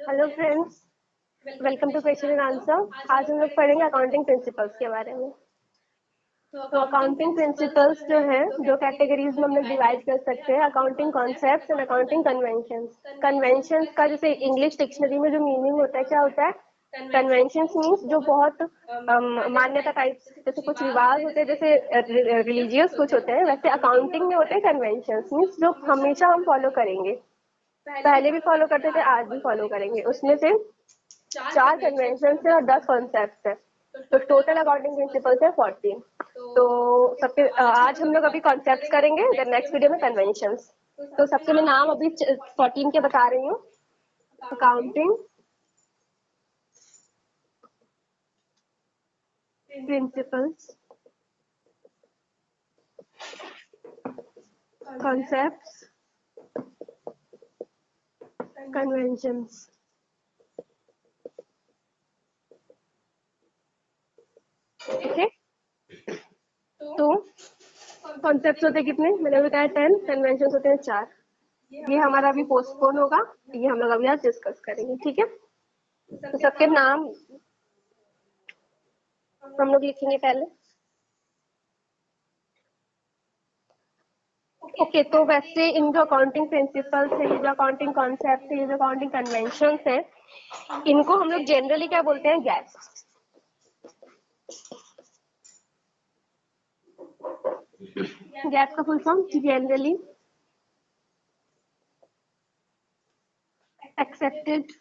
Hello friends, welcome to question and answer. आज हम लोग पढ़ेंगे अकाउंटिंग प्रिंसिपल्स के बारे में। तो अकाउंटिंग प्रिंसिपल्स जो है, दो कैटेगरीज में हम लोग डिवाइड कर सकते हैं, accounting concepts and accounting conventions. Conventions का जैसे इंग्लिश डिक्शनरी में जो मीनिंग होता है, क्या होता है? कन्वेंशंस मीन्स जो बहुत मान्यता टाइप, जैसे कुछ रिवाज होते हैं, जैसे रिलीजियस कुछ होते हैं, वैसे अकाउंटिंग में होते हैं कन्वेंशंस मीन्स जो हमेशा हम फॉलो करेंगे, पहले भी फॉलो करते थे, आज भी फॉलो करेंगे। उसमें से 4 कन्वेंशन है और 10 कॉन्सेप्ट है, तो टोटल अकाउंटिंग प्रिंसिपल्स है 14। तो सबके आज हम लोग अभी कॉन्सेप्ट करेंगे, देन नेक्स्ट वीडियो में कन्वेंशंस। तो सबसे मैं नाम अभी 14 के बता रही हूँ। Accounting principles, concepts, conventions. Okay, तो कॉन्सेप्ट्स होते कितने? मैंने बताया 10, कन्वेंशंस होते हैं 4। ये हमारा अभी पोस्टपोन होगा, ये हम लोग अभी आज डिस्कस करेंगे, ठीक है? तो सबके नाम हम लोग लिखेंगे पहले। ओके, तो वैसे इन जो अकाउंटिंग प्रिंसिपल्स है, ये जो अकाउंटिंग कॉन्सेप्ट है, ये जो अकाउंटिंग कन्वेंशंस है, इनको हम लोग जनरली क्या बोलते हैं? गैप। गैप का full form generally accepted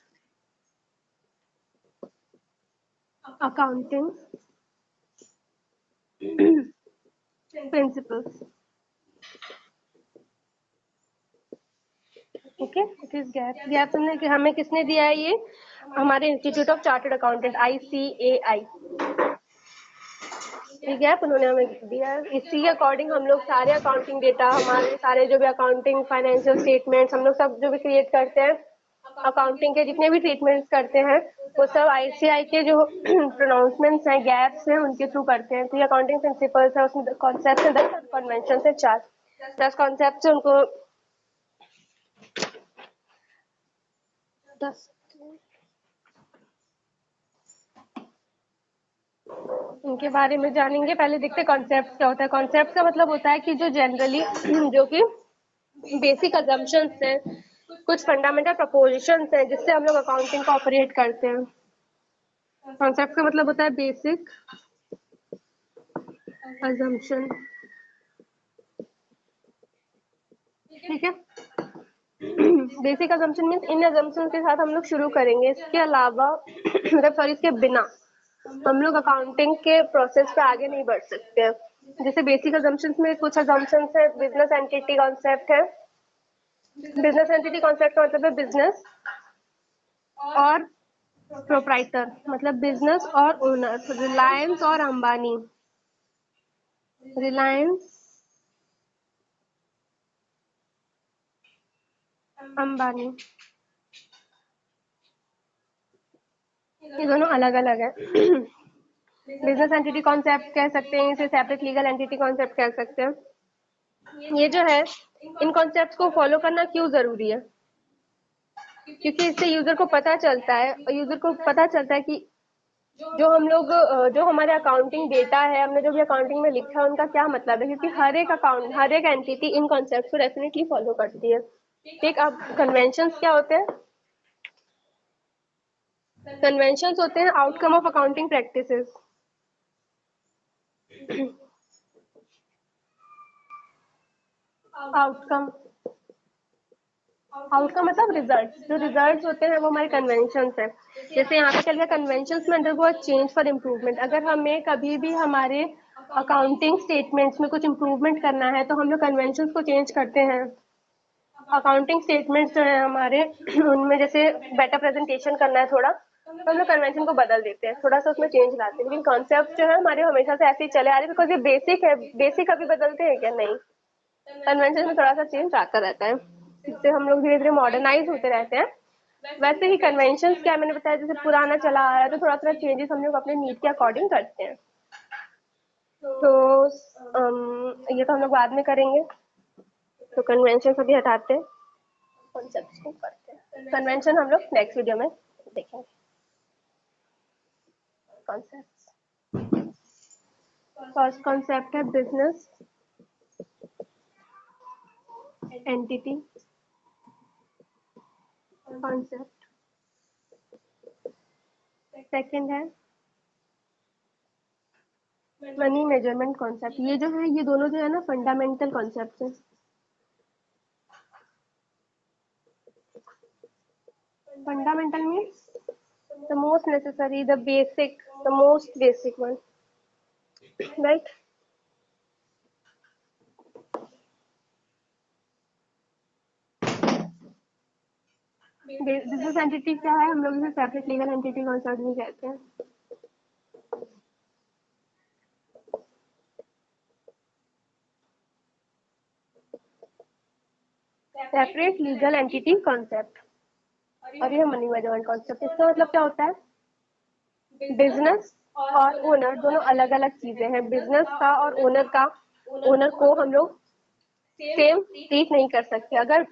accounting principles. Okay, it is gap. Gap हमें किसने दिया है? ये हमारे institute of chartered accountant, ICAI। ये गैप उन्होंने हमें दिया है। इसी के अकॉर्डिंग हम लोग सारे अकाउंटिंग डेटा, हमारे सारे जो भी अकाउंटिंग फाइनेंशियल स्टेटमेंट्स, हम लोग सब जो भी क्रिएट करते हैं, अकाउंटिंग के जितने भी ट्रीटमेंट्स करते हैं, वो सब ICAI के जो प्रोनाउंसमेंट्स हैं, गैप्स हैं, उनके थ्रू करते हैं। तो ये अकाउंटिंग प्रिंसिपल्स है, उसमें कॉन्सेप्ट है 10, कन्वेंशन है 4। 10 कॉन्सेप्ट है, उनको 10 उनके बारे में जानेंगे। पहले देखते हैं कॉन्सेप्ट क्या होता है। कॉन्सेप्ट का मतलब होता है कि जो जनरली जो कि बेसिक अजम्पशंस हैं, कुछ फंडामेंटल प्रपोजिशंस हैं, जिससे हम लोग अकाउंटिंग को ऑपरेट करते हैं। कॉन्सेप्ट का मतलब होता है बेसिक अजम्पशन, ठीक है? Basic assumption means in assumption के साथ हम लोग शुरू करेंगे। इसके अलावा मतलब सॉरी, इसके बिना हम लोग अकाउंटिंग के प्रोसेस पे आगे नहीं बढ़ सकते हैं। जैसे बेसिक अजम्पशंस में कुछ अजम्पशंस है, बिजनेस एंटिटी कॉन्सेप्ट है। बिजनेस एंटिटी कॉन्सेप्ट का मतलब है बिजनेस और प्रोप्राइटर, मतलब बिजनेस और ओनर। रिलायंस और अंबानी, रिलायंस अंबानी, ये दोनों अलग अलग है। बिजनेस एंटिटी कॉन्सेप्ट कह सकते हैं इसे, सेपरेट लीगल एंटिटी कॉन्सेप्ट कह सकते हैं। ये जो है, इन कॉन्सेप्ट्स को फॉलो करना क्यों जरूरी है? क्योंकि इससे यूजर को पता चलता है, कि जो हम लोग जो हमारे अकाउंटिंग डेटा है, हमने जो भी अकाउंटिंग में लिखा है, उनका क्या मतलब है। क्योंकि हर एक एंटिटी इन कॉन्सेप्ट को डेफिनेटली फॉलो करती है। ठीक, अब कन्वेंशंस क्या होते हैं? कन्वेंशंस होते हैं outcome of accounting practices. Outcome, outcome मतलब रिजल्ट। जो रिजल्ट होते हैं वो हमारे कन्वेंशंस है। जैसे यहाँ पे चल गया कन्वेंशंस में अंडरगो चेंज फॉर इम्प्रूवमेंट। अगर हमें कभी भी हमारे अकाउंटिंग स्टेटमेंट्स में कुछ इम्प्रूवमेंट करना है, तो हम लोग कन्वेंशंस को चेंज करते हैं। अकाउंटिंग स्टेटमेंट्स जो है हमारे, उनमें जैसे बेटर प्रेजेंटेशन करना है थोड़ा, तो हम लोग कन्वेंशन को बदल देते हैं, थोड़ा सा उसमें चेंज लाते हैं। लेकिन कॉन्सेप्ट जो है हमारे हमेशा से ऐसे ही चले आ रहे हैं, बिकॉज ये बेसिक है। बेसिक कभी बदलते हैं क्या? नहीं, कन्वेंशन में थोड़ा सा चेंज आता रहता है, जिससे हम लोग धीरे धीरे मॉडर्नाइज होते रहते हैं। वैसे ही कन्वेंशंस क्या, मैंने बताया, जैसे पुराना चला आ रहा है, तो थोड़ा थोड़ा चेंजेस हम लोग अपने नीड के अकॉर्डिंग करते हैं। तो ये तो हम लोग बाद में करेंगे। तो कन्वेंशन अभी हटाते हैं, कॉन्सेप्ट्स को करते हैं। कन्वेंशन हम लोग नेक्स्ट वीडियो में देखेंगे। कॉन्सेप्ट, फर्स्ट कॉन्सेप्ट है बिजनेस एंटिटी कॉन्सेप्ट। सेकंड है मनी मेजरमेंट कॉन्सेप्ट। ये जो है, ये दोनों जो है ना फंडामेंटल कॉन्सेप्ट है। Fundamental means the most necessary, the basic, the most basic one, right? Business entity क्या है? हम लोग इसे सेपरेट लीगल एंटिटी कॉन्सेप्ट भी कहते हैं। सेपरेट लीगल एंटिटी कॉन्सेप्ट और ये मनी मेजरमेंट कॉन्सेप्ट। इसका मतलब क्या होता है? बिजनेस और ओनर दोनों अलग अलग चीजें हैं। बिजनेस का और ओनर को हम लोग सेम ट्रीट नहीं कर सकते। अगर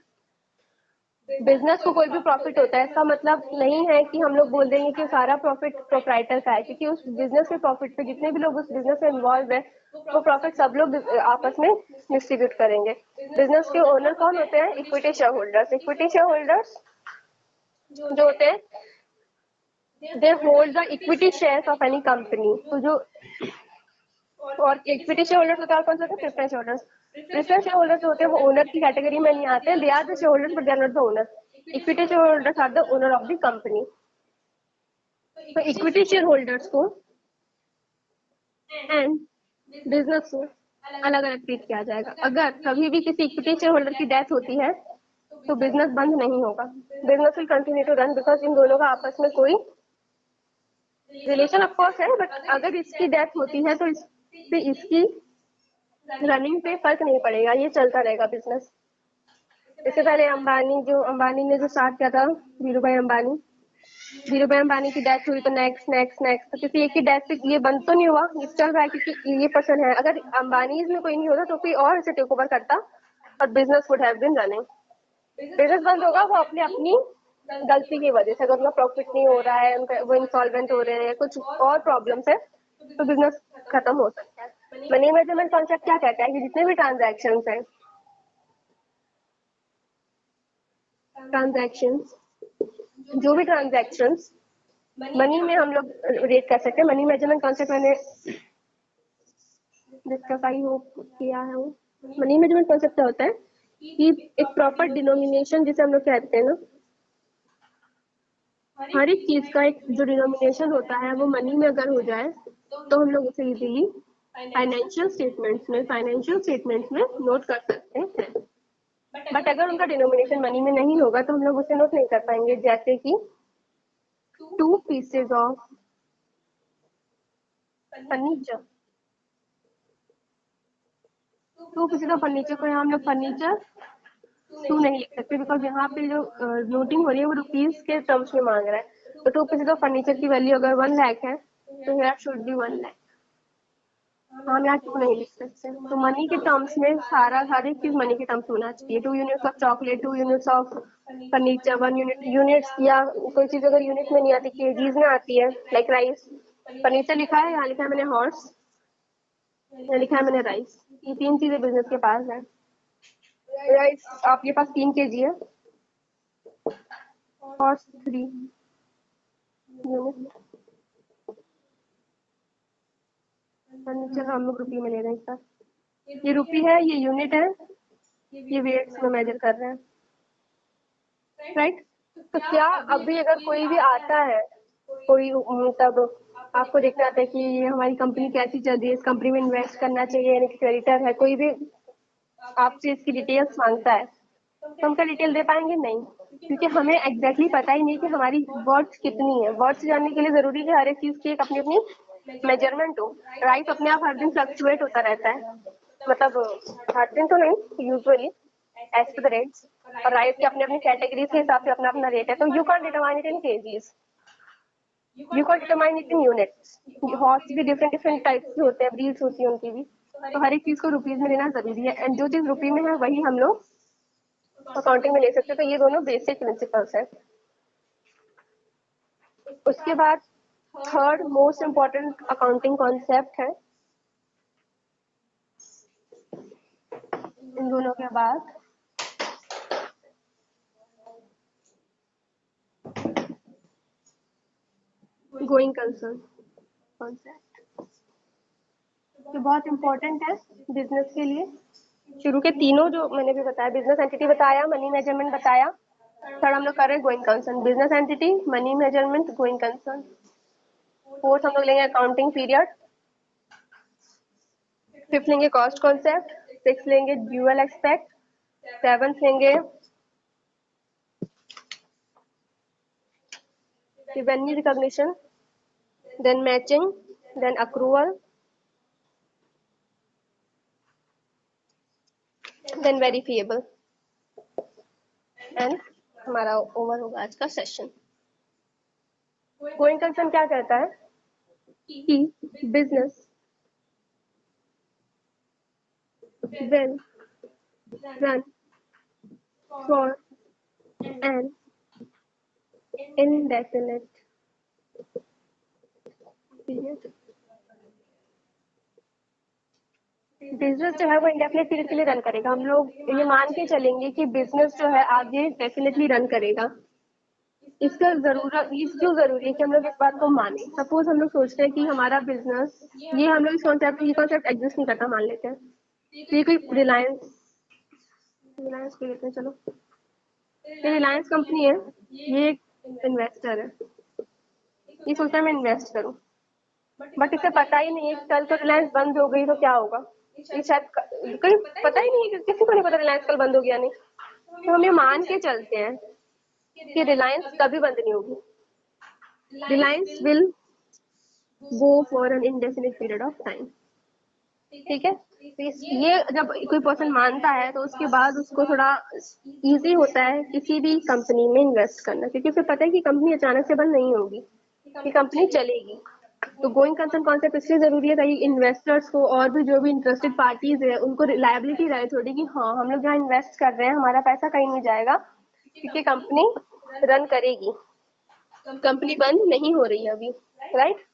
बिजनेस को कोई भी प्रॉफिट होता है, इसका मतलब नहीं है कि हम लोग बोल देंगे कि सारा प्रॉफिट प्रोप्राइटर का है, क्योंकि उस बिजनेस के प्रॉफिट पे जितने भी लोग उस बिजनेस में इन्वॉल्व है, वो प्रॉफिट सब लोग आपस में डिस्ट्रीब्यूट करेंगे। बिजनेस के ओनर कौन होते हैं? Equity share holders. Equity share holders जो होते हैं, they hold the equity shares of any company. तो जो और इक्विटी शेयर होल्डर्स होते हैं, कौन से होते हैं? Preference share holders. Preference share holders होते हैं, वो ओनर की कैटेगरी में नहीं आते। They are the share holders but they are not the owner. Equity share holders are the owner of the company. तो इक्विटी शेयर होल्डर्स को and business को अलग अलग ट्रीट किया जाएगा। अगर कभी भी किसी इक्विटी शेयर होल्डर की डेथ होती है तो बिजनेस बंद नहीं होगा। Business will continue to run, because इन दोनों का आपस में कोई रिलेशन ऑफ कोर्स है, बट अगर इसकी डेथ होती है तो इससे इसकी रनिंग पे फर्क नहीं पड़ेगा, ये चलता रहेगा बिजनेस। इससे पहले अंबानी ने जो स्टार्ट किया था, धीरूभाई अंबानी की डेथ हुई तो नेक्स्ट तो किसी एक की डेथ से ये बंद तो नहीं हुआ, ये चल रहा है क्योंकि ये पर्सन है। अगर अंबानी में कोई नहीं होता तो कोई और इसे टेक ओवर करता और business would have been running. Business बंद होगा वो अपनी गलती की वजह से। अगर उनका प्रॉफिट नहीं हो रहा है, उनका वो इंसॉल्वेंट हो रहे हैं, कुछ और प्रॉब्लम्स है, तो बिजनेस खत्म हो सकता है। मनी मैनेजमेंट कॉन्सेप्ट क्या कहता है कि जितने भी ट्रांजैक्शंस जो भी ट्रांजैक्शंस मनी में हम लोग रेट कर सकते हैं। मनी मैनेजमेंट कॉन्सेप्ट मैंने डिस्कस आई हो किया है। वो मनी मैनेजमेंट कॉन्सेप्ट क्या होता है कि एक प्रॉपर डिनोमिनेशन, जिसे हम लोग कहते हैं ना, हर एक चीज का एक जो डिनोमिनेशन होता है वो मनी में अगर हो जाए तो हम लोग उसे इजीली फाइनेंशियल स्टेटमेंट्स में नोट कर सकते हैं। बट अगर उनका डिनोमिनेशन मनी में नहीं होगा तो हम लोग उसे नोट नहीं कर पाएंगे। जैसे कि 2 pieces of furniture, 2 pieces of furniture को यहाँ हम लोग फर्नीचर 2 नहीं लिख सकते, बिकॉज यहाँ पे जो नोटिंग हो रही है वो रुपीज के टर्म्स में मांग रहा है। तो 2 pieces ऑफ फर्नीचर की वैल्यू अगर 1 लाख है तो हियर शुड बी 1 लाख। हम यहाँ 2 नहीं लिख सकते। तो मनी के टर्म्स में हर एक चीज मनी के टर्म्स होना चाहिए। 2 units of chocolate, 2 units of furniture, 1 units, या कोई चीज अगर यूनिट में नहीं आती, केजीज में आती है, लाइक राइस। फर्नीचर लिखा है, यहाँ लिखा है मैंने हॉर्स, यहाँ लिखा है मैंने राइस। ये 3 चीजें बिजनेस के पास है। राइस आपके पास 3 केजी है, हॉर्स 3 यूनिट, फर्नीचर हम लोग रुपये में ले रहे हैं इसका। ये रुपी है, ये यूनिट है, ये वेट्स में मेजर कर रहे हैं, राइट। तो क्या अभी अगर कोई भी आता है, कोई मतलब आपको देखना आता है कि ये हमारी कंपनी कैसी चल रही है, इस कंपनी में इन्वेस्ट करना चाहिए, यानी कि क्रेडिटर है, कोई भी आपसे इसकी डिटेल्स मांगता है तो हम क्या डिटेल दे पाएंगे? नहीं, क्योंकि हमें एग्जैक्टली पता ही नहीं कि हमारी वर्थ कितनी है। वर्थ जानने के लिए जरूरी है हर एक चीज की एक अपनी अपनी मेजरमेंट हो। राइस अपने आप हर दिन फ्लक्चुएट होता रहता है, मतलब हर दिन तो नहीं, usually as to the rates. और राइस के अपने अपनी कैटेगरी के हिसाब से अपना अपना रेट है। तो you can determine it in KGs, you can determine it in units. Horse भी डिफरेंट टाइप्स के होते हैं, ब्रीड्स होती है उनकी भी। तो हर एक चीज को रुपीज में लेना जरूरी है, एंड जो चीज रुपी में है वही हम लोग अकाउंटिंग में ले सकते हो। तो ये दोनों बेसिक प्रिंसिपल्स है। उसके बाद third most important accounting concept है, इन दोनों के बाद गोइंग कंसर्न कॉन्सेप्ट, जो बहुत इम्पोर्टेंट है बिजनेस के लिए। शुरू के तीनों जो मैंने भी बताया, बिजनेस एंटिटी बताया, मनी मेजरमेंट बताया, थर्ड हम लोग कर रहे हैं going concern. Business entity, money measurement, going concern. Fourth हम लोग लेंगे अकाउंटिंग पीरियड, फिफ्थ लेंगे कॉस्ट कॉन्सेप्ट, सिक्स लेंगे ड्यूअल एक्सपेक्ट, सेवंथ लेंगे revenue recognition, then matching, then accrual, then verifiable, and हमारा ओवर होगा आज का सेशन। गोइंग कंसर्न क्या कहता है कि business will run for an indefinite period। Business जो है वो इंडेफिनिट पीरियड के लिए रन करेगा। हम लोग ये मान के चलेंगे कि बिजनेस जो है आगे डेफिनेटली रन करेगा। इसका जरूरत, ये क्यों जरूरी है कि हम लोग इस बात को माने। सपोज हम लोग सोचते हैं कि हमारा बिजनेस, ये हम लोग इस कॉन्सेप्ट, ये कॉन्सेप्ट एग्जिस्ट नहीं करता मान लेते हैं। तो ये कोई रिलायंस को लेते हैं, चलो ये रिलायंस कंपनी है, ये एक इन्वेस्टर है, ये सोचता है मैं इन्वेस्ट करूं, बट इसे पता ही नहीं है कल को रिलायंस बंद हो गई तो क्या होगा। ये शायद कोई पता ही नहीं है, किसी को नहीं पता रिलायंस कल बंद हो गया नहीं। तो हम ये मान के चलते हैं कि रिलायंस कभी बंद नहीं होगी। Reliance will go for an indefinite period of time. ठीक है, तो ये जब कोई पर्सन मानता है तो उसके बाद उसको थोड़ा इजी होता है किसी भी कंपनी में इन्वेस्ट करना, क्योंकि उसे पता है कि कंपनी अचानक से बंद नहीं होगी, कि कंपनी चलेगी। तो गोइंग कंसर्न कॉन्सेप्ट इसलिए जरूरी है ताकि इन्वेस्टर्स को और भी जो भी इंटरेस्टेड पार्टीज है उनको रिलायबिलिटी रहे थोड़ी, कि हाँ हम लोग जहाँ इन्वेस्ट कर रहे हैं हमारा पैसा कहीं नहीं जाएगा, क्योंकि कंपनी रन करेगी, कंपनी बंद नहीं हो रही है अभी, right.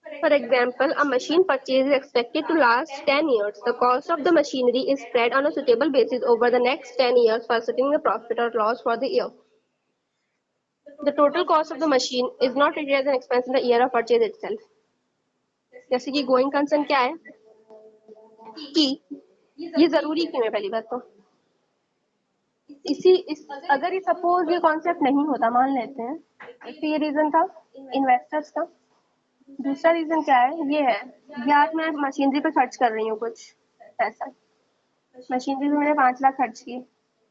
For example, a machine purchase is expected to last 10 years. The cost of the machinery is spread on a suitable basis over the next 10 years for setting the profit or loss for the year. The total cost of the machine is not treated as an expense in the year of purchase itself. जैसे कि going concern क्या है कि ये जरूरी क्यों है, पहली बात तो अगर ये सपोज ये कॉन्सेप्ट नहीं होता, मान लेते हैं, एक तो ये रीजन था इन्वेस्टर्स का। दूसरा रीजन क्या है, ये है कि आज मैं मशीनरी पे खर्च कर रही हूँ कुछ पैसा, मशीनरी पे मैंने 5 लाख खर्च की।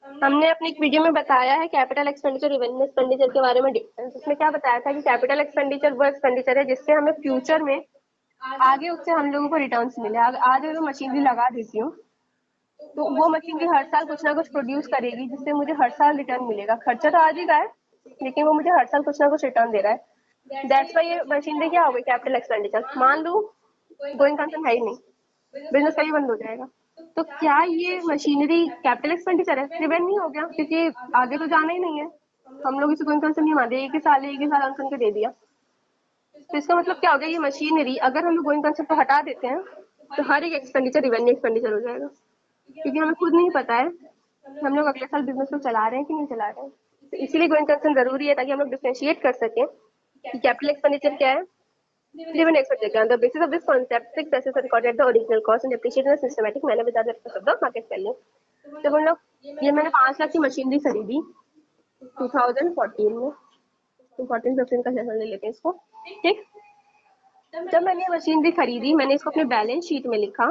हमने अपनी एक वीडियो में बताया है कैपिटल एक्सपेंडिचर रेवेन्यू एक्सपेंडिचर के बारे में डिफरेंस। उसमें क्या बताया था कि कैपिटल एक्सपेंडिचर वो एक्सपेंडिचर है जिससे हमें फ्यूचर में आगे उससे हम लोगों को रिटर्न्स मिले। आज अगर मशीनरी लगा देती हूँ तो वो मशीनरी हर साल कुछ ना कुछ प्रोड्यूस करेगी जिससे मुझे हर साल रिटर्न मिलेगा। खर्चा तो आज ही का है लेकिन वो मुझे हर साल कुछ ना कुछ रिटर्न दे रहा है। दैट्स व्हाई ये मशीनरी क्या हो गई, कैपिटल एक्सपेंडिचर। मान लो गोइंग कंसर्न है ही नहीं, बिजनेस कभी बंद हो जाएगा, तो क्या ये मशीनरी कैपिटल एक्सपेंडिचर है? रेवेन्यू हो गया, क्योंकि आगे तो जाना ही नहीं है। हम लोग इसे गोइंग कंसर्न नहीं मानते, एक ही साल आंसर के दे दिया। तो इसका मतलब क्या हो गया, ये मशीनरी अगर हम लोग गोइंग कंसर्न को हटा देते हैं तो हर एक एक्सपेंडिचर रेवेन्यू एक्सपेंडिचर हो जाएगा, क्योंकि हमें खुद नहीं पता है हम लोग अगले साल बिजनेस को चला रहे हैं कि नहीं चला रहे हैं। तो इसीलिए गोइंग कंसर्न जरूरी है ताकि हम लोग डिफरेंशिएट कर सकें कि कैपिटल एक्सपेंडिचर क्या है, revenue expenditure. On the basis of this concept, fixed assets are recorded at the original cost and depreciated in a systematic manner without the effect of the market value. तो हम लोग, ये मैंने 5 लाख की machinery खरीदी 2014 में, 2014-15 का सेशन ले लेते हैं इसको, ठीक। जब मैंने मशीनरी खरीदी मैंने इसको अपने बैलेंस शीट में लिखा,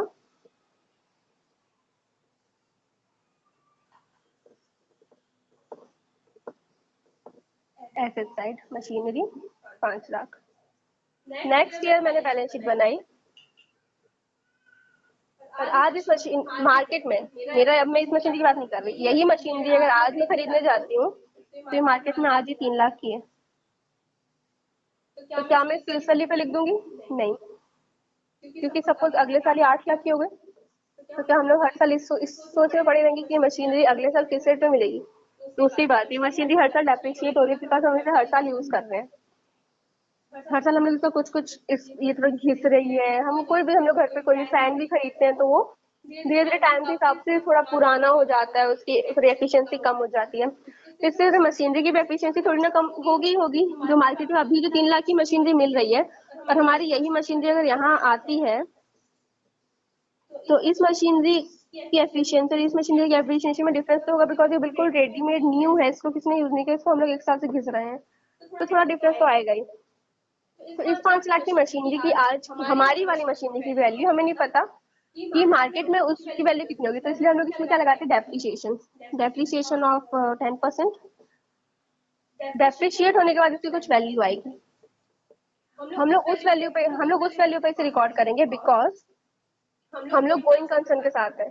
asset side machinery 5 lakh. Next year मैंने बैलेंस शीट बनाई और आज इस मशीन मार्केट में मेरा, अब मैं इस मशीनरी की बात नहीं कर रही, यही मशीनरी अगर आज मैं खरीदने जाती हूँ तो ये मार्केट में आज ही 3 लाख की है। तो क्या मैं सेल्स वैल्यू पे लिख दूंगी? नहीं, क्योंकि सपोज अगले साल ये 8 लाख की हो गए, तो क्या हम लोग हर साल इस सोच में पड़े रहेंगे कि मशीनरी अगले साल किस रेट पे मिलेगी? दूसरी बात, ये मशीनरी हर साल डेप्रिशिएट हो रही है बिकॉज हम इसे हर साल यूज कर रहे हैं। हर साल हम लोग इसका कुछ ये थोड़ा घिस रही है। हम कोई भी हम लोग घर पे कोई भी फैन भी खरीदते हैं तो वो धीरे धीरे टाइम के हिसाब से थोड़ा पुराना हो जाता है, उसकी थोड़ी एफिशिएंसी कम हो जाती है। तो इससे मशीनरी की भी एफिशिएंसी थोड़ी ना कम होगी। जो मार्केट में अभी जो 3 लाख की मशीनरी मिल रही है और हमारी यही मशीनरी अगर यहाँ आती है तो इस मशीनरी की एफिशिएंसी और इस मशीनरी की एफिशिएंसी में डिफरेंस तो होगा बिकॉज ये बिल्कुल रेडीमेड न्यू है, इसको किसी ने यूज नहीं किया, इसको हम लोग एक साल से घिस रहे हैं, तो थोड़ा डिफरेंस तो आएगा ही। तो इस 5 लाख की मशीनरी की आज हमारी वाली मशीनरी की वैल्यू हमें नहीं पता कि मार्केट में उसकी वैल्यू कितनी होगी, तो इसलिए हम लोग इसमें क्या लगाते हैं, डेप्रिसिएशन ऑफ 10%। डेप्रिशिएट होने के बाद इसकी कुछ वैल्यू आएगी, हम लोग उस वैल्यू पे इसे रिकॉर्ड करेंगे बिकॉज हम लोग गोइंग कंसर्न के साथ है,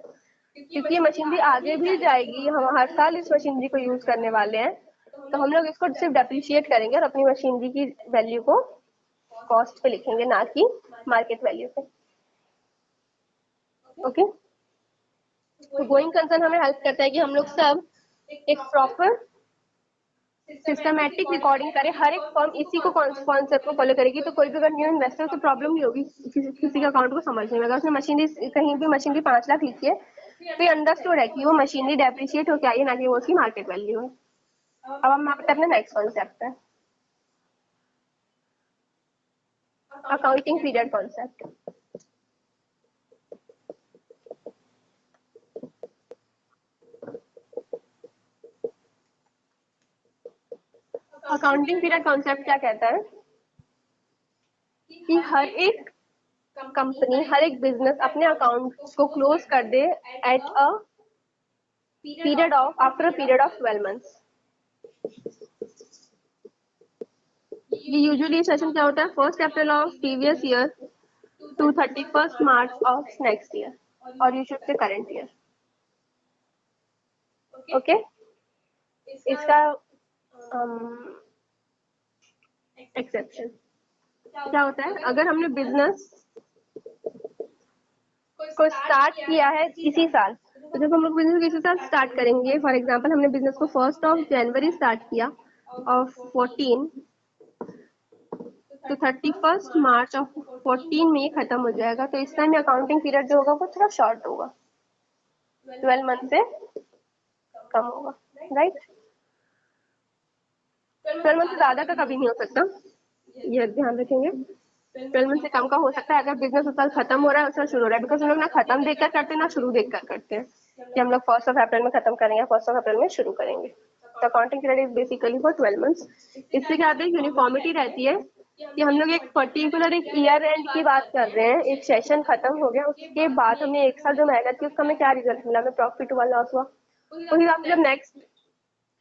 क्योंकि ये मशीनरी आगे भी जाएगी, हम हर साल इस मशीनरी को यूज करने वाले हैं, तो हम लोग इसको सिर्फ डेप्रिशिएट करेंगे और अपनी मशीनरी की वैल्यू को कॉस्ट पे लिखेंगे, ना कि मार्केट वैल्यू पे। ओके, तो गोइंग कंसर्न हमें हेल्प करता है कि हम लोग सब एक प्रॉपर सिस्टमैटिक रिकॉर्डिंग करें, हर एक फर्म इसी को कॉन्सेप्ट को फॉलो करेगी, तो कोई भी अगर न्यू इन्वेस्टर को प्रॉब्लम नहीं होगी किसी का अकाउंट को समझने में। अगर उसने मशीनरी कहीं भी मशीनरी 5 लाख लिखी है तो अंडरस्टूड है कि वो मशीनरी डेप्रिशिएट होकर आई है, ना कि वो उसकी मार्केट वैल्यू है। अब हम आते हैं अपने नेक्स्ट कॉन्सेप्ट है, accounting period concept. Accounting period concept क्या कहता है कि हर एक कंपनी, हर एक बिजनेस अपने अकाउंट्स को क्लोज कर दे at a period of after a period of 12 months. ये यूजुअली सेशन क्या होता है, 1 April of previous year to 31 March of next year, और you should say current year. Okay, इसका एक्सेप्शन क्या होता है, अगर हमने बिजनेस को स्टार्ट किया है इसी साल, तो जब हम लोग बिजनेस को इसी साल स्टार्ट करेंगे, फॉर एग्जांपल हमने बिजनेस को 1 जनवरी स्टार्ट किया ऑफ 14, तो 31 मार्च ऑफ 14 में ये खत्म हो जाएगा, तो इस टाइम अकाउंटिंग पीरियड जो होगा वो थोड़ा शॉर्ट होगा, 12 मंथ से कम होगा, राइट। 12 मंथ से ज्यादा का कभी नहीं हो सकता, ये ध्यान रखेंगे। 12 मंथ से कम का हो सकता है अगर बिजनेस उस साल खत्म हो रहा है, उस साल शुरू हो रहा है, बिकॉज हम लोग ना खत्म देखकर करते हैं ना शुरू देखकर करते हैं, कि हम लोग 1 अप्रैल में खत्म करेंगे, 1 अप्रैल में शुरू करेंगे। तो accounting period is basically for 12 months. इससे क्या होता है, यूनिफॉर्मिटी रहती है कि हम लोग एक पर्टिकुलर एक ईयर एंड की बात कर रहे हैं, एक सेशन खत्म हो गया, उसके बाद हमने एक साल जो मेहनत की उसका हमें क्या रिजल्ट मिला, हमें प्रॉफिट हुआ, लॉस हुआ, उसी हिसाब से जब नेक्स्ट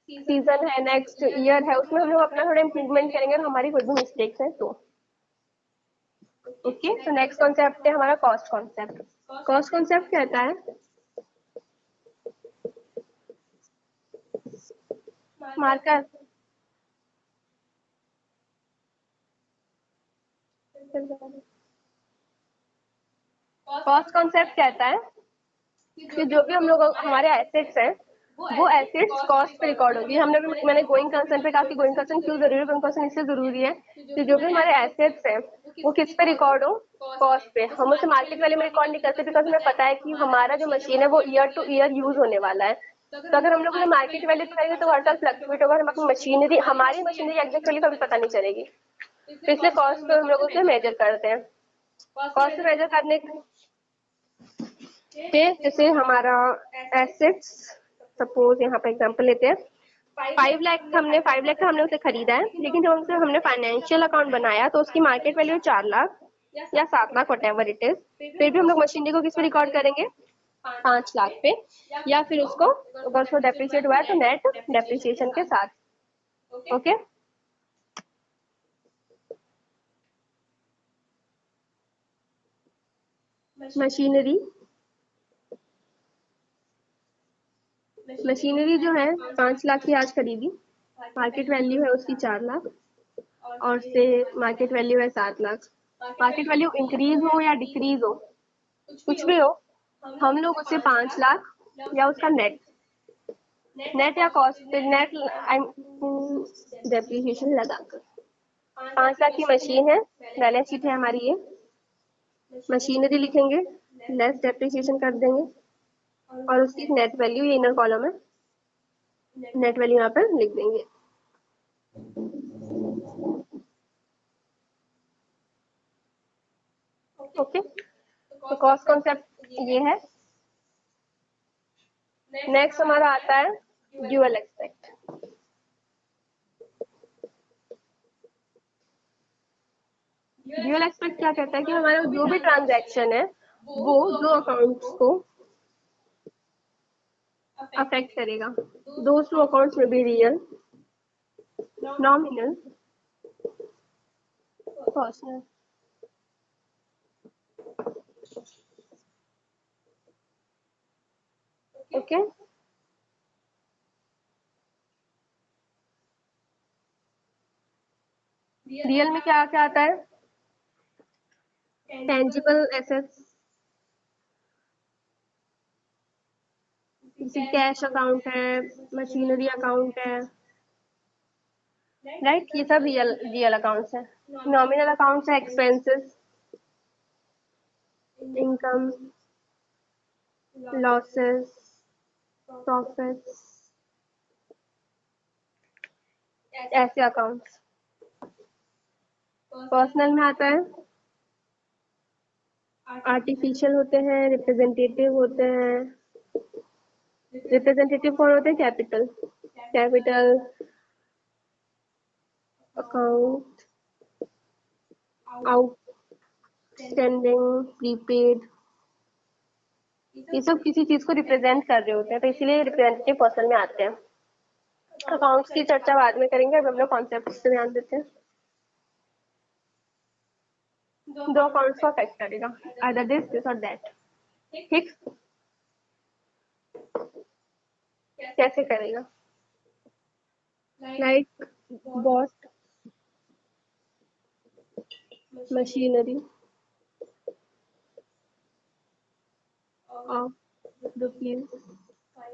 सीजन है, नेक्स्ट ईयर है, उसमें हम लोग अपना थोड़ा इम्प्रूवमेंट करेंगे और हमारी कोई भी मिस्टेक्स है तो। ओके, तो नेक्स्ट कॉन्सेप्ट है हमारा कॉस्ट कॉन्सेप्ट। कॉस्ट कॉन्सेप्ट कहता है मार्कर कॉस्ट कॉन्सेप्ट कहता है कि जो भी हम लोग हमारे एसेट्स हैं वो एसेट्स कॉस्ट पे रिकॉर्ड होगी। हम लोग, मैंने गोइंग कंसर्न पे कहा कि गोइंग कंसर्न क्यों जरूरी है, गोइंग कंसर्न इसलिए जरूरी है कि जो भी हमारे एसेट्स हैं वो किस पे रिकॉर्ड हो, कॉस्ट पे। हम उसे मार्केट वैल्यू में रिकॉर्ड नहीं करते बिकॉज हमें पता है कि हमारा जो मशीन है वो ईयर टू ईयर यूज होने वाला है, तो अगर हम लोग उसे मार्केट वैल्यू पे करेंगे तो हर साल फ्लक्चुएट होगा, हम अपनी मशीनरी, हमारी मशीनरी एग्जैक्ट वैल्यू कभी पता नहीं चलेगी, तो इसलिए कॉस्ट को हम लोग उसे मेजर करते हैं। कॉस्ट मेजर करने पे जैसे हमारा एसेट्स, सपोज यहाँ पे एग्जांपल लेते हैं, 5 लाख का हमने उसे खरीदा है, लेकिन जब हमने फाइनेंशियल अकाउंट बनाया तो उसकी मार्केट वैल्यू 4 लाख या 7 lakh what ever it is, फिर भी हम लोग मशीनरी को किस पे रिकॉर्ड करेंगे, 5 लाख पे, या फिर उसको अगर उसको डेप्रिशिएट हुआ है तो नेट डेप्रिसिएशन के साथ। ओके, मशीनरी जो है 5 लाख की आज खरीदी, मार्केट वैल्यू है उसकी 4 लाख और से मार्केट वैल्यू है 7 लाख। मार्केट वैल्यू इंक्रीज हो या डिक्रीज हो, कुछ भी हो, हम लोग उसे 5 लाख या उसका नेट या कॉस्ट नेट डेप्रिसिएशन लगाकर 5 लाख की मशीन है, बैलेंस शीट है हमारी ये, मशीनरी लिखेंगे, लेस डेप्रिसिएशन कर देंगे और उसकी नेट वैल्यू ये इनर कॉलम है, नेट वैल्यू यहाँ पर लिख देंगे। ओके, तो कॉस्ट कॉन्सेप्ट ये है। नेक्स्ट हमारा आता है ड्यूअल एक्सपेक्ट। ड्यूअल एक्सपेक्ट क्या कहता है कि हमारा जो भी ट्रांजैक्शन है वो दो अकाउंट्स को अफेक्ट करेगा। दोज टू अकाउंट्स में be real, nominal, personal. Okay, real में क्या क्या आता है? टेंजिबल एसेट्स, जैसे कैश अकाउंट है, मशीनरी अकाउंट है, राइट, ये सब रियल अकाउंट्स है। नॉमिनल अकाउंट्स है एक्सपेंसेस, इनकम, लॉसेस, प्रॉफिट्स, ऐसे अकाउंट्स। पर्सनल में आता है आर्टिफिशियल होते हैं, रिप्रेजेंटेटिव होते हैं। रिप्रेजेंटेटिव कौन होते हैं? कैपिटल अकाउंट, आउटस्टैंडिंग, प्रीपेड, ये सब किसी चीज को रिप्रेजेंट कर रहे होते हैं, तो इसीलिए रिप्रेजेंटेटिव पर्सन में आते हैं। अकाउंट्स की चर्चा बाद में करेंगे, अब हम लोग कॉन्सेप्ट पे ध्यान देते हैं। दो अकाउंट्स को अफेक्ट करेगा, आइदर दिस और दैट। ठीक, कैसे करेगा? Like bought machinery of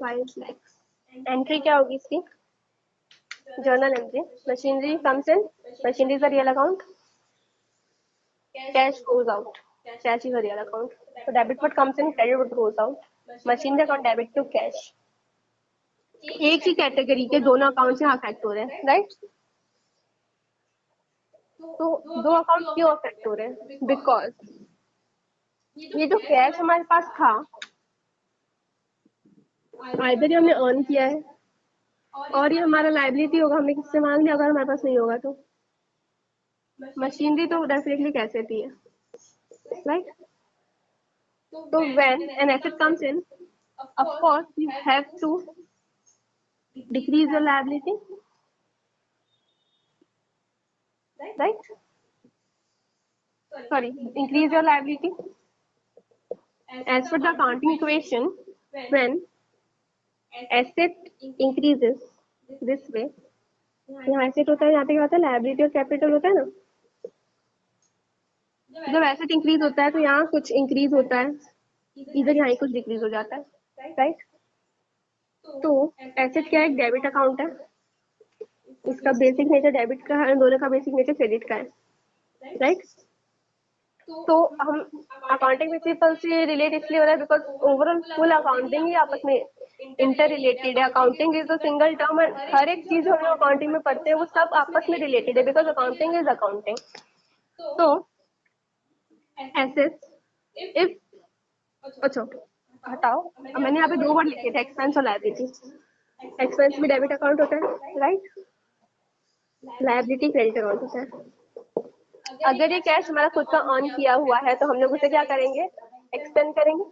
₹5 lakh. Entry क्या होगी इसकी? Journal entry. Machinery comes in, machinery is a real account, cash goes out, cash is a real account, तो debit what comes in, credit what goes out, machinery account debit to cash. एक ही category के दोनों account यहाँ affect हो रहे हैं, right? तो दो अकाउंट क्यों अफेक्ट हो रहे हैं? बिकॉज ये जो कैश हमारे पास था, आइदर हमने अर्न किया है और ये हमारा लाइबिलिटी होगा, हमने किससे मांग लिया, अगर हमारे पास नहीं होगा तो। मशीनरी तो डेफिनेटली कैसे थी है, राइट? तो when an asset comes in, of course you have to decrease your liability, right? Sorry, increase your liability. As per the accounting equation, when asset increases this way, यहाँ asset होता है, यहाँ पे क्या होता है? लाइबिलिटी और कैपिटल होता है ना। जब एसेट इंक्रीज होता है तो यहाँ कुछ इंक्रीज होता है, इधर यहाँ कुछ डिक्रीज हो जाता है, राइट? तो एसेट क्या है? एक डेबिट अकाउंट है, इसका बेसिक नेचर डेबिट का है, दोनों का बेसिक नेचर क्रेडिट का है, राइट? तो हम अकाउंटिंग प्रिंसिपल से रिलेट इसलिए हो रहा है बिकॉज ओवरऑल फुल अकाउंटिंग ही आपस में इंटर रिलेटेड है। Accounting is a single term, हर एक चीज हम लोग अकाउंटिंग में पढ़ते हैं वो सब आपस में रिलेटेड है, बिकॉज अकाउंटिंग इज अकाउंटिंग। तो एसेट्स इफ, अच्छा हटाओ, मैंने यहाँ पे दो वर्ड लिखे थे, एक्सपेंस और लायबिलिटी। एक्सपेंस में डेबिट अकाउंट होता है, राइट? लायबिलिटी क्रेडिट अकाउंट होता है। अगर ये कैश हमारा खुद का अर्न किया हुआ है तो हम लोग उसे क्या करेंगे? एक्सपेंड करेंगे।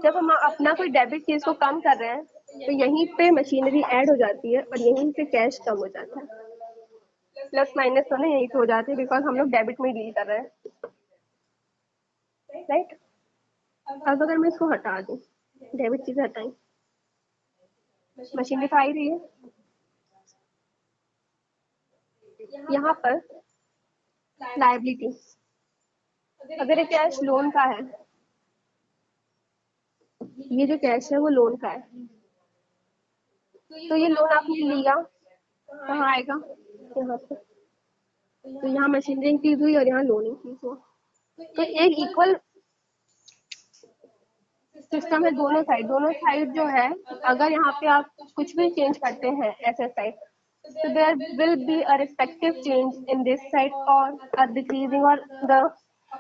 जब हम अपना कोई डेबिट चीज को कम कर रहे हैं तो यहीं पे मशीनरी ऐड हो जाती है और यहीं से कैश कम हो जाता है। प्लस माइनस तो नहीं, यहीं से हो जाते हैं बिकॉज हम लोग डेबिट में डील कर रहे हैं, राइट? अब अगर मैं इसको हटा दूं, डेबिट चीज हटाई, मशीनरी तो आ ही रही है। यहाँ पर लायबिलिटी, अगर ये कैश लोन का है ये जो कैश है वो लोन का है। तो ये लोन आपने लिया, कहाँ आएगा, यहाँ पे। तो यहाँ मशीनरी इंक्रीज हुई और यहाँ लोन इंक्रीज हुआ। तो एक इक्वल सिस्टम है दोनों साइड जो है, अगर यहाँ पे आप कुछ भी चेंज करते हैं asset side, so there will be a respective change in this side or a decreasing or the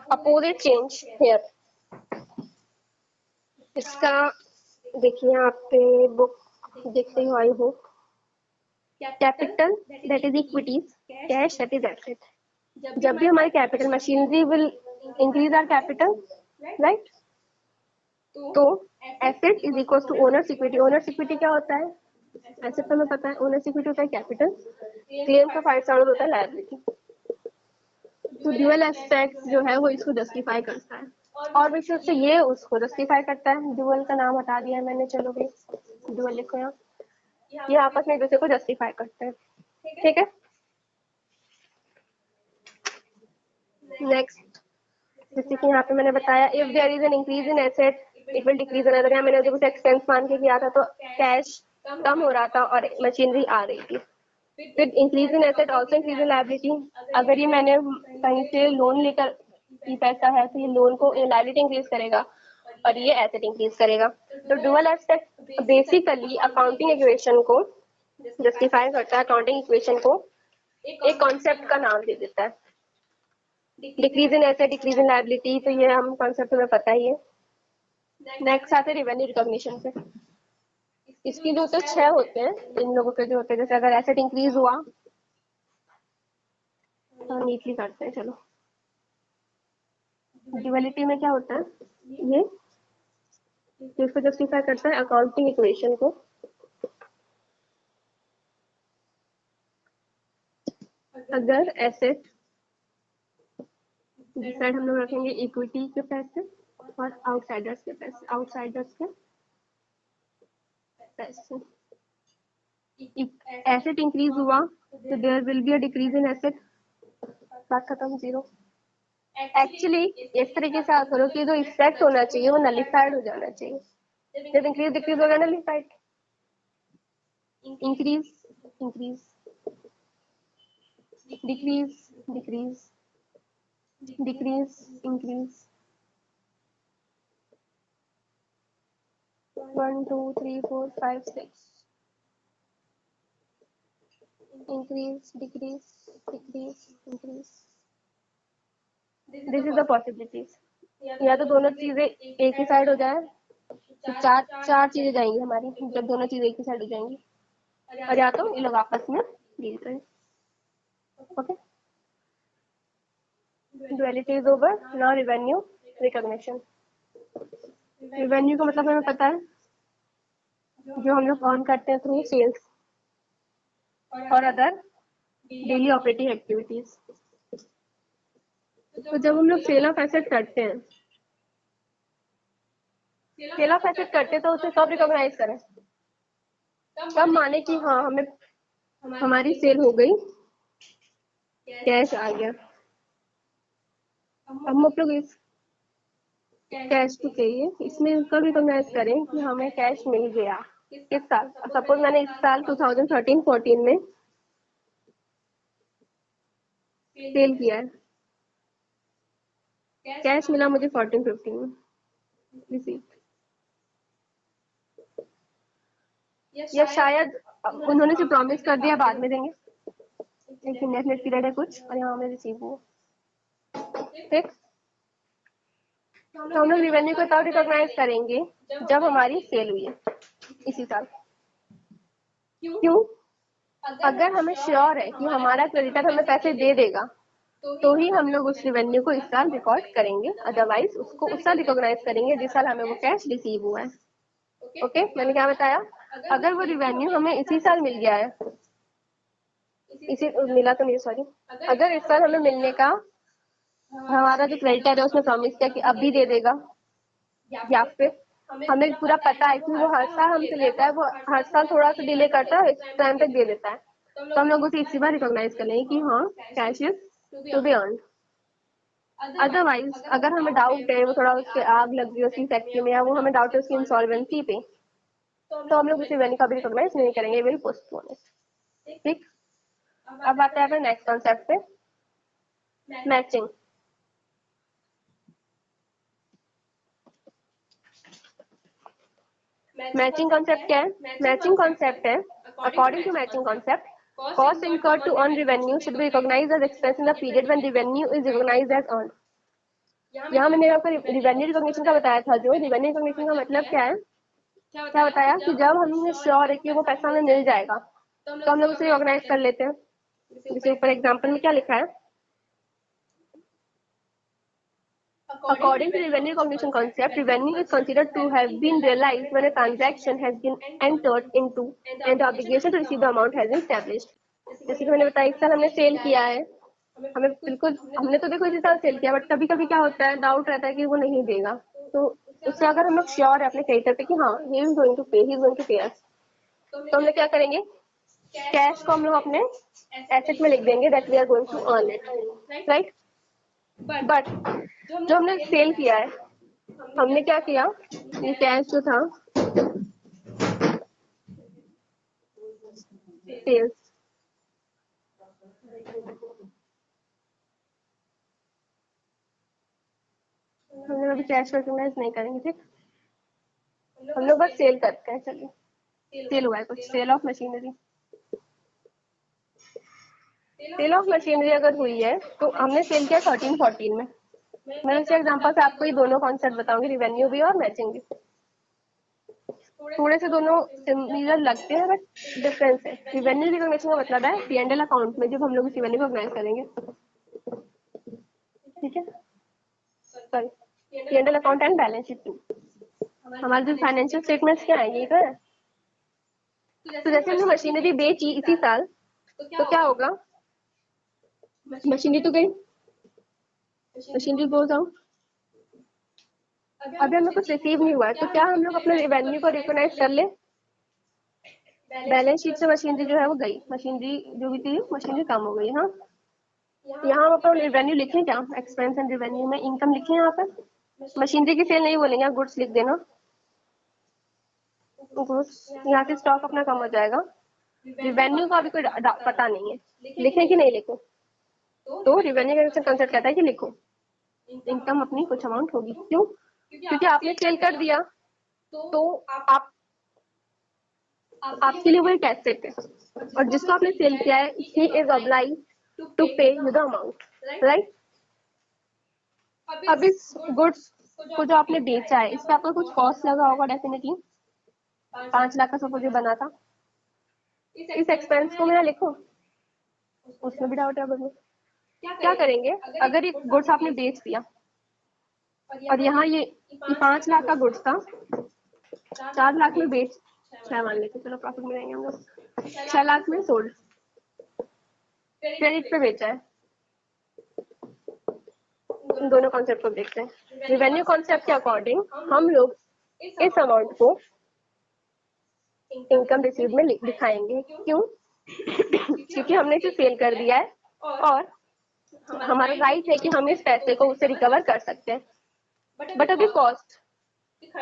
opposite change here. इसका देखिए यहाँ पे बुक देखते हो I hope. Capital that is equities, cash that is asset. जब भी हमारे capital machinery will increase our capital, right. तो asset is equal to owners equity. Owners equity क्या होता है, एसेट तो हमें पता है, ओनर्स इक्विटी होता है कैपिटल, क्लेम का 5 होता है लायबिलिटी। तो ड्यूअल एस्पेक्ट जो है वो इसको जस्टिफाई करता है, और विशेष से ये उसको जस्टिफाई करता है। ड्यूअल का नाम हटा दिया है मैंने, चलो भाई ड्यूअल लिखो यहाँ। ये आपस में एक दूसरे को जस्टिफाई करते हैं, ठीक है। नेक्स्ट, जैसे कि यहाँ पे मैंने बताया, if there is an increase in asset it will decrease in other. यहाँ मैंने जब उसे एक्सपेंस मान के किया था तो कैश कम हो रहा था और मशीनरी आ रही थी। फिर increase in asset also increase in liability. अगर ये मैंने कहीं से लोन लेकर ये पैसा है तो ये लोन को लायबिलिटी इंक्रीज करेगा और ये एसेट इंक्रीज करेगा। तो dual aspect basically accounting equation को जस्टिफाई करता है, अकाउंटिंग इक्वेशन को एक कॉन्सेप्ट का नाम दे देता है। Decrease in asset, decrease in liability, तो ये हम कॉन्सेप्ट में पता ही है। नेक्स्ट आते हैं रेवेन्यू रिकॉग्निशन पे। इसकी जो तो 6 होते हैं, इन लोगों के जो होते हैं, जैसे अगर एसेट इंक्रीज हुआ तो नीटली करते हैं, चलो। ड्यूअलिटी में क्या होता है, ये इसको जस्टिफाई करता है अकाउंटिंग इक्वेशन को। अगर एसेट जिस साइड हम लोग रखेंगे इक्विटी के पैसे और आउटसाइडर्स के पैसे, एसेट इंक्रीज हुआ तो there will be a decrease in asset. बात खत्म, जीरो। एक्चुअली इस तरीके से आप करो कि जो इफेक्ट होना चाहिए वो नलिफाइड हो जाना चाहिए। जब इंक्रीज डिक्रीज होगा nullified, increase increase, decrease decrease, decrease increase, 1 2 3 4 5 6, increase decrease decrease increase। This is the possibilities. या तो दोनों चीजें एक ही साइड हो जाए, तो चार चीजें जाएंगी हमारी जब दोनों चीजें एक ही साइड हो जाएंगी, और या तो ये लोग आपस में डील करें। Okay, duality is over. Now revenue recognition. Revenue का मतलब हमें पता है, जो हम लोग अर्न करते हैं थ्रू सेल्स और अदर डेली ऑपरेटिंग एक्टिविटीज। तो जब हम लोग सेल ऑफ एसेट करते हैं, सेल ऑफ एसेट करते तो उसे कब रिकॉग्नाइज करें, कब माने कि हाँ हमें हमारी सेल हो गई, कैश आ गया। हम लोग इस कैश को चाहिए, इसमें कब रिकॉग्नाइज करें कि हमें कैश मिल गया, किस साल। सपोज मैंने इस साल 2013-14 में सेल किया है, कैश मिला मुझे 14-15 में रिसीव, या शायद उन्होंने से प्रॉमिस कर दिया बाद में देंगे, एक इंडेफिनिट पीरियड है कुछ और यहाँ हमें रिसीव हुआ, ठीक। तो हम लोग रेवेन्यू को तब रिकॉग्नाइज करेंगे जब हमारी सेल हुई है इसी साल। क्यों? अगर हमें श्योर है कि हमारा क्रेडिटर हमें पैसे दे देगा तो ही हम लोग उस रेवेन्यू को इस साल रिकॉर्ड करेंगे, अदरवाइज उसको उस साल रिकॉग्नाइज करेंगे जिस साल हमें वो कैश रिसीव हुआ है। ओके, मैंने क्या बताया, अगर वो रेवेन्यू हमें इसी साल मिल गया है, इसी मिला तो नहीं, सॉरी, अगर इस साल हमें मिलने का हमारा जो क्रेडिटर है उसने प्रॉमिस किया कि अभी दे देगा, या फिर हमें पूरा पता है कि वो हर साल हमसे लेता है, वो हर साल थोड़ा सा डिले करता है, इस टाइम तक दे देता है, तो हम लोग उसे इसी बार रिकॉग्नाइज कर लेंगे कि हाँ cash is to be earned. Otherwise अगर हमें डाउट है वो थोड़ा उसके आग लग गई उसकी फैक्ट्री में, या वो हमें डाउट है उसकी इंसॉल्वेंसी पे, तो हम लोग उस इवेंट का भी रिकॉग्नाइज नहीं करेंगे, विल पोस्टपोन इट। ठीक, अब आते हैं अपने नेक्स्ट कॉन्सेप्ट पे, मैचिंग। मैचिंग कॉन्सेप्ट क्या है? मैचिंग कॉन्सेप्ट है, according to matching concept, cost incurred to earn revenue should be recognized as expense in the period when revenue is recognized as earned। यहाँ मैंने आपको रिवेन्यू रिकॉग्निशन का बताया था। जो रिवेन्यू रिकॉग्निशन का मतलब क्या है, क्या बताया कि जब हमें श्योर है कि वो पैसा हमें मिल जाएगा तो हम लोग उसे रिकॉग्नाइज कर लेते हैं। जैसे ऊपर एग्जांपल में क्या लिखा है, according to revenue recognition concept, revenue is considered to have been realized when a transaction has been entered into and the obligation to receive the amount has been established। जैसे कि मैंने बताया, इस साल हमने सेल किया है, हमें बिल्कुल, हमने तो देखो इसी साल सेल किया, बट कभी कभी क्या होता है, डाउट रहता है कि वो नहीं देगा, तो उससे अगर हम लोग श्योर है अपने क्रेडिटर पे कि हाँ ही इज गोइंग टू पे, ही इज गोइंग टू पे अस, तो हम लोग क्या करेंगे, कैश को हम लोग अपने एसेट में लिख देंगे that we are going to earn it, right. But जो हमने सेल किया है, हमने क्या किया, ये कैश जो था सेल्स, हम लोग अभी कैश रिकॉग्नाइज नहीं करेंगे। ठीक, हम लोग बस सेल करते हैं। चलिए, सेल हुआ है कुछ, sale of machinery. Sale of machinery अगर हुई है तो हमने सेल किया 13-14 में। मैं इसके एग्जांपल से आपको ये दोनों कॉन्सेप्ट बताऊंगी, रिवेन्यू भी और मैचिंग भी। थोड़े से दोनों सिमिलर लगते हैं बट डिफरेंस है। रिवेन्यू रिकॉग्निशन का मतलब है P&L अकाउंट में जब हम लोग इस रिवेन्यू को रिकॉग्नाइज करेंगे, ठीक है, sorry, P&L account and balance sheet too. हमारे जो फाइनेंशियल स्टेटमेंट्स क्या आएंगे इधर, तो जैसे हमने मशीनरी बेची इसी साल, तो क्या होगा, मशीनरी तो गई, मशीनरी गोज आउट, अभी हमें कुछ रिसीव नहीं हुआ है, तो क्या हम लोग अपने रेवेन्यू को रिकॉग्नाइज कर ले, बैलेंस शीट से मशीनरी जो है वो गई, मशीनरी जो भी थी मशीनरी कम हो गई। हाँ, यहाँ हम अपना रेवेन्यू लिखें क्या, एक्सपेंस एंड रेवेन्यू में इनकम लिखें, यहाँ पर मशीनरी की सेल नहीं बोलेंगे, गुड्स लिख देना, गुड्स, यहाँ से स्टॉक अपना कम हो जाएगा। रेवेन्यू का अभी कोई पता नहीं है, लिखें कि नहीं लिखो, तो रेवेन्यू का कंसेप्ट कहता है कि लिखो, इनकम अपनी कुछ अमाउंट होगी। क्यों, क्योंकि आपने सेल कर दिया तो आप, आपके लिए वो एक एसेट है, और जिसको आपने सेल किया है ही इज ऑब्लाइज्ड टू पे यू द अमाउंट, राइट। अब इस गुड्स को जो आपने बेचा है, इस पे आपका कुछ कॉस्ट लगा होगा डेफिनेटली, 5 लाख का सपोज ये बना था, इस एक्सपेंस को मैं लिखो, उसमें भी डाउट है। बदलो क्या करेंगे, अगर ये गुड्स आपने बेच दिया और यहाँ ये 5 लाख का गुड्स था, 4 लाख में बेच, 6 मान लेते, चलो प्रॉफिट में रहेंगे हम लोग, 6 लाख में सोल्ड, क्रेडिट पे बेचा है। इन दोनों कॉन्सेप्ट को देखते हैं। रेवेन्यू कॉन्सेप्ट के अकॉर्डिंग हम लोग इस अमाउंट को इनकम रिसीव में दिखाएंगे। क्यों, क्योंकि हमने इसे सेल कर दिया है और हमारा राइट है कि हम इस पैसे को उससे रिकवर कर सकते हैं। बट अभी कॉस्ट,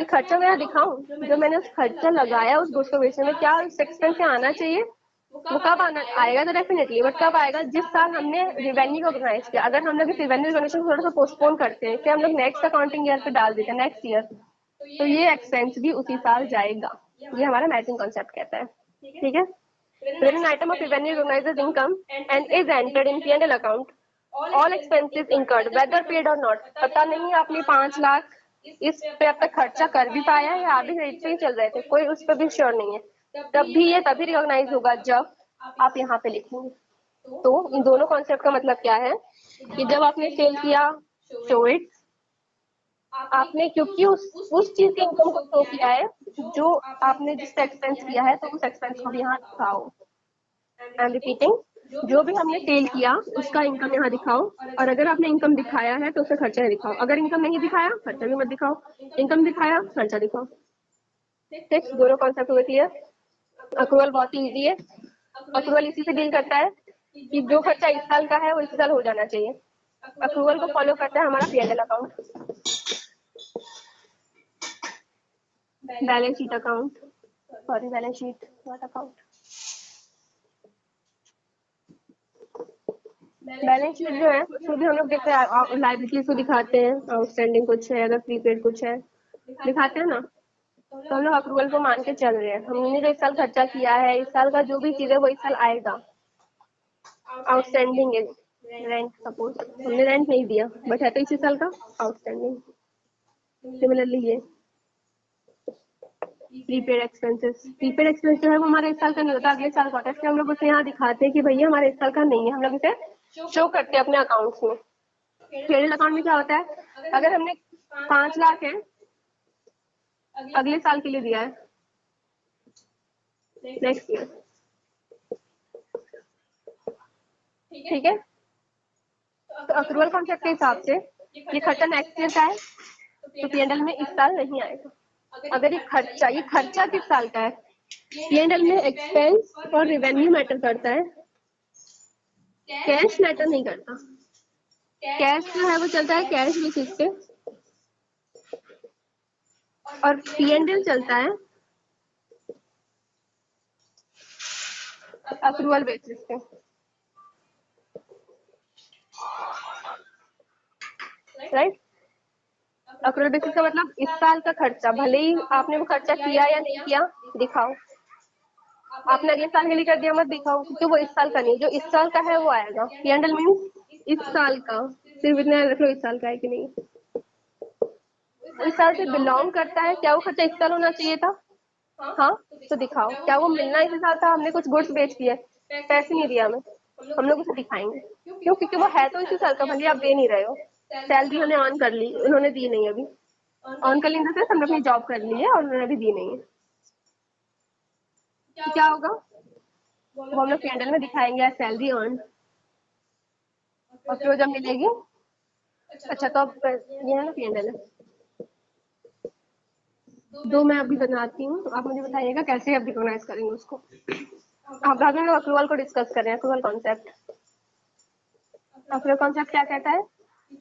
खर्चा मैं दिखाऊं, जो मैंने उस खर्चा लगाया उस गुड्स को बेचने में, क्या उस एक्सपेंस से आना चाहिए, वो कब आएगा, तो डेफिनेटली, बट कब आएगा, जिस साल हमने रिवेन्यू को रिकॉग्नाइज किया। अगर हम लोग इस रिवेन्यू रिकॉग्निशन को थोड़ा सा पोस्टपोन करते हैं, इसे हम लोग नेक्स्ट अकाउंटिंग ईयर पे डाल देते हैं, नेक्स्ट ईयर, तो ये एक्सपेंस भी उसी साल जाएगा। ये हमारा मैचिंग कॉन्सेप्ट कहता है। ठीक है, when an item of revenue recognizes income and is entered in P&L account, all expenses incurred whether paid or not, पता नहीं आपने 5 लाख इस पे अब तक खर्चा कर भी पाया है या आधे रेट पे ही चल रहे थे, कोई उस पर भी श्योर नहीं है, तब भी ये तभी रिकॉग्नाइज होगा जब आप यहाँ पे लिखेंगे। तो इन दोनों कॉन्सेप्ट का मतलब क्या है कि जब आपने सेल किया, शो इट, आपने क्योंकि उस चीज के इनकम को शो किया है जो आपने जिस पे एक्सपेंस किया है, तो उस एक्सपेंस को भी यहाँ दिखाओ। आई एम रिपीटिंग, जो भी हमने सेल किया उसका इनकम यहाँ दिखाओ, और अगर आपने इनकम दिखाया है तो उसका खर्चा नहीं दिखाओ, अगर इनकम नहीं दिखाया खर्चा भी मत दिखाओ, इनकम दिखाया खर्चा दिखाओ। ठीक, दोनों कॉन्सेप्ट हुए क्लियर। अक्रूवल बहुत ही ईजी है, अक्रूवल इसी से डील करता है कि जो खर्चा इस साल का है वो इस साल हो जाना चाहिए। अक्रूवल को फॉलो करता है हमारा P&L account, balance sheet account, sorry balance sheet not account. Balance sheet जो है उसमें भी हम लोग देखते हैं लाइबिलिटीज को दिखाते हैं, आउटस्टैंडिंग कुछ है, अगर प्रीपेड कुछ है दिखाते हैं ना, तो हम लोग अक्रूवल को मान के चल रहे हैं। हमने जो इस साल खर्चा किया है, इस साल का जो भी चीज है वो इस साल आएगा। आउटस्टैंडिंग है रेंट, सपोज हमने रेंट नहीं दिया बट है तो इसी साल का आउटस्टैंडिंग। सिमिलरली ये प्रीपेड एक्सपेंसेस, प्रीपेड एक्सपेंस जो है वो हमारा इस साल का नहीं होता, अगले साल का होता है, इसलिए हम लोग उसे यहाँ दिखाते हैं कि भैया हमारे इस साल का नहीं है, हम लोग इसे शो करते हैं अपने अकाउंट्स में। P&L अकाउंट में क्या होता है, अगर हमने 5 लाख है अगले साल के लिए दिया है, नेक्स्ट ईयर, ठीक है, तो अक्रूवल कॉन्सेप्ट के हिसाब से ये खर्चा नेक्स्ट ईयर का है, तो P&L में इस साल नहीं आएगा। अगर ये खर्चा किस साल का है, P&L में एक्सपेंस और रेवेन्यू मैटर करता है, कैश मैटर नहीं करता। कैश जो है वो चलता है कैश बेसिस पे और P&L चलता है अक्रूवल बेसिस पे, राइट। अक्रूवल बेसिस का मतलब इस साल का खर्चा, भले ही आपने वो खर्चा किया या नहीं किया दिखाओ, आपने अगले साल के लिए कर दिया मत दिखाओ, क्योंकि वो इस साल का नहीं, जो इस साल का है वो आएगा। P&L मीन्स इस साल का, सिर्फ इतना रख लो इस साल का है कि नहीं, इस साल से बिलोंग करता है। क्या वो खर्चा इस साल होना चाहिए था, हाँ तो दिखाओ। क्या वो मिलना इस साल था, हमने कुछ गुड्स बेच दिए, पैसे नहीं दिया हमें, हम लोग उसे दिखाएंगे, क्यों, क्योंकि वो है तो इसी साल का, भले आप दे नहीं रहे हो। सैलरी हमने ऑन कर ली, उन्होंने दी नहीं, अभी ऑन कर ली इन द सेंस हमने अपनी जॉब कर ली है और उन्होंने अभी दी नहीं है, तो क्या होगा, वो हम लोग P&L में दिखाएंगे सैलरी अर्न, और फिर जब मिलेगी, अच्छा तो अब ये है ना P&L है। दो मैं अभी बनाती हूँ, आप मुझे बताइएगा कैसे आप रिकॉग्नाइज करेंगे उसको। अब हम लोग अक्रूवल को डिस्कस कर रहे हैं, अक्रूवल कॉन्सेप्ट। अक्रूवल कॉन्सेप्ट क्या कहता है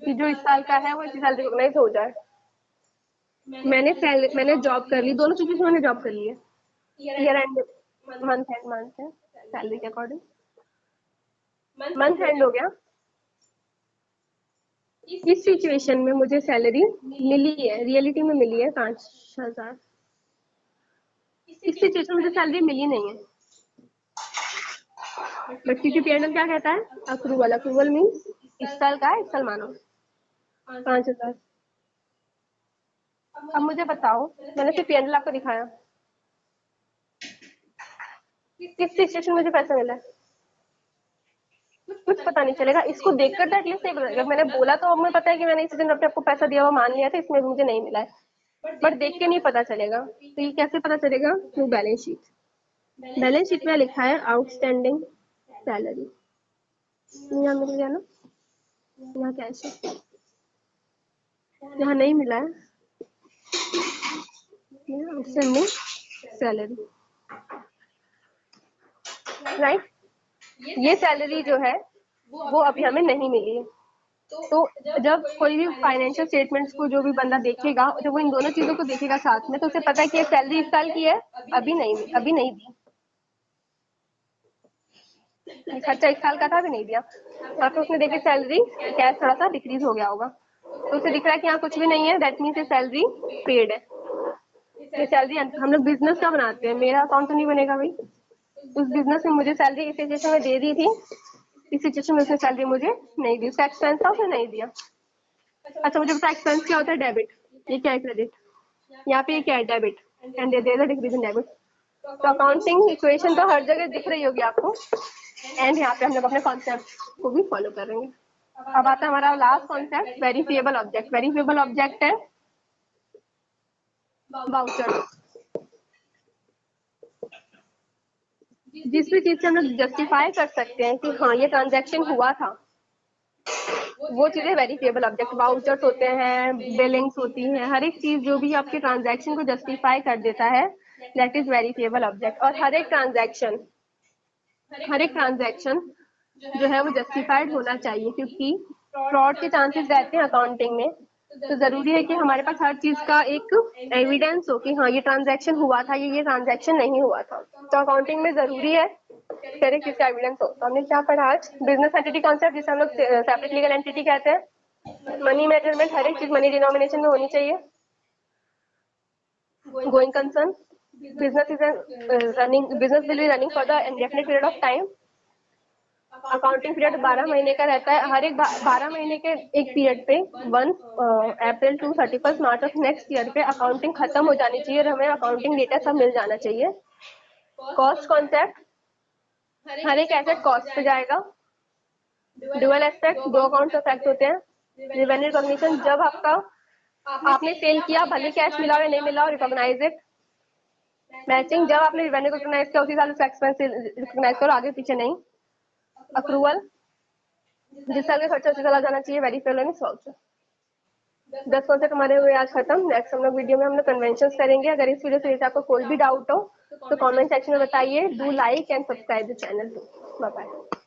कि जो इस साल का है वो इसी साल रिकॉग्नाइज हो जाए। मैंने जॉब कर ली, दोनों सिचुएशन मैंने जॉब कर ली है, ईयर एंड मंथ है सैलरी के अकॉर्डिंग, मंथ एंड हो गया। इस सिचुएशन में मुझे सैलरी मिली है, रियलिटी में मिली है 5,000, इस सिचुएशन में मुझे सैलरी मिली नहीं है, बट क्योंकि P&L क्या कहता है, अक्रूवल, अक्रूवल मीन्स इस साल का है, इस साल मानो 5,000। अब मुझे बताओ, मैंने सिर्फ P&L आपको दिखाया, किस सिचुएशन में मुझे पैसा मिला है, कुछ पता नहीं चलेगा। इसको देखकर तो एटलीस्ट एक लगेगा, मैंने बोला तो हमें पता है कि मैंने इस दिन अपने आपको पैसा दिया हुआ मान लिया था, इसमें मुझे नहीं मिला है, बट देख के नहीं पता चलेगा। तो ये कैसे पता चलेगा, through balance sheet. Balance sheet में लिखा है आउटस्टैंडिंग सैलरी, यहाँ मिल गया ना, यहाँ कैश है, यहाँ नहीं मिला है, आउटस्टैंडिंग सैलरी, राइट। ये सैलरी जो है वो अभी हमें नहीं मिली है। तो जब कोई भी फाइनेंशियल स्टेटमेंट्स को जो भी बंदा देखेगा, जब वो इन दोनों चीजों को देखेगा साथ में, तो उसे पता है कि ये सैलरी इस साल की है, अभी नहीं दी, खर्चा इस साल का था, अभी नहीं दिया, और फिर उसने देखी सैलरी कैश थोड़ा सा डिक्रीज हो गया होगा, तो उसे दिख रहा है कि यहाँ कुछ भी नहीं है, दैट मीन्स ये सैलरी पेड है। ये सैलरी हम लोग बिजनेस का बनाते हैं, मेरा अकाउंट तो नहीं बनेगा भाई। उस बिजनेस में मुझे सैलरी इस सिचुएशन में दे दी थी, इस सिचुएशन में उसने सैलरी मुझे नहीं दी, उसका एक्सपेंस था, उसने नहीं दिया। अच्छा मुझे पता एक्सपेंस क्या होता है, डेबिट, ये क्या है क्रेडिट, यहाँ पे ये क्या है debit, and there is a decrease in debit. तो अकाउंटिंग इक्वेशन तो हर जगह दिख रही होगी आपको, एंड यहाँ पे हम लोग अपने कॉन्सेप्ट को भी फॉलो करेंगे। अब आता है हमारा last concept, verifiable object. Verifiable object है वाउचर, जिस भी चीज से हम लोग जस्टिफाई कर सकते हैं कि हाँ ये ट्रांजैक्शन हुआ था, वो चीजें वेरिफिएबल ऑब्जेक्ट। वाउचर्स होते हैं, बिलिंग्स होती हैं, हर एक चीज जो भी आपके ट्रांजैक्शन को जस्टिफाई कर देता है, दैट इज वेरिफिएबल ऑब्जेक्ट। और हर एक ट्रांजैक्शन जो है वो जस्टिफाइड होना चाहिए, क्योंकि फ्रॉड के चांसेस रहते हैं अकाउंटिंग में, तो जरूरी है कि हमारे पास हर चीज का एक एविडेंस हो कि हाँ ये ट्रांजैक्शन हुआ था, ये ट्रांजैक्शन नहीं हुआ था। तो अकाउंटिंग में जरूरी है करेक्ट चीज का एविडेंस हो। तो हमने क्या पढ़ा आज, बिजनेस एंटिटी कॉन्सेप्ट जिसे हम लोग सेपरेट लीगल एंटिटी कहते हैं। मनी मेजरमेंट, हर एक चीज मनी डिनोमिनेशन में होनी चाहिए। Going concern, business will be running for the indefinite period of time। Accounting period 12 महीने का रहता है। हर एक 12 महीने के एक पीरियड पे 1 April to 31 March of next year पे अकाउंटिंग खत्म हो जानी चाहिए और हमें अकाउंटिंग डेटा सब मिल जाना चाहिए। कॉस्ट कॉन्सेप्ट, हर एक एसेट कॉस्ट पे जाएगा। ड्यूअल एस्पेक्ट, दो अकाउंट्स अफेक्ट होते हैं। रेवेन्यू रिकॉग्निशन, जब आपने सेल किया भले कैश मिला हो या नहीं मिला हो, रिकॉग्नाइज इट। मैचिंग, जब आपने रेवेन्यू रिकॉग्नाइज किया उसी साल उसका एक्सपेंस रिकॉग्नाइज करो, आगे पीछे नहीं। अप्रूवल, जिस साल का खर्चा उसी साल आ जाना चाहिए। Verify and solve. 10 कॉन्सेप्ट हमारे हुए आज खत्म। नेक्स्ट हम लोग वीडियो में हम लोग कन्वेंशन करेंगे। अगर इस वीडियो से आपको कोई भी डाउट हो तो कमेंट सेक्शन में बताइए। Do like and subscribe the channel. Bye bye.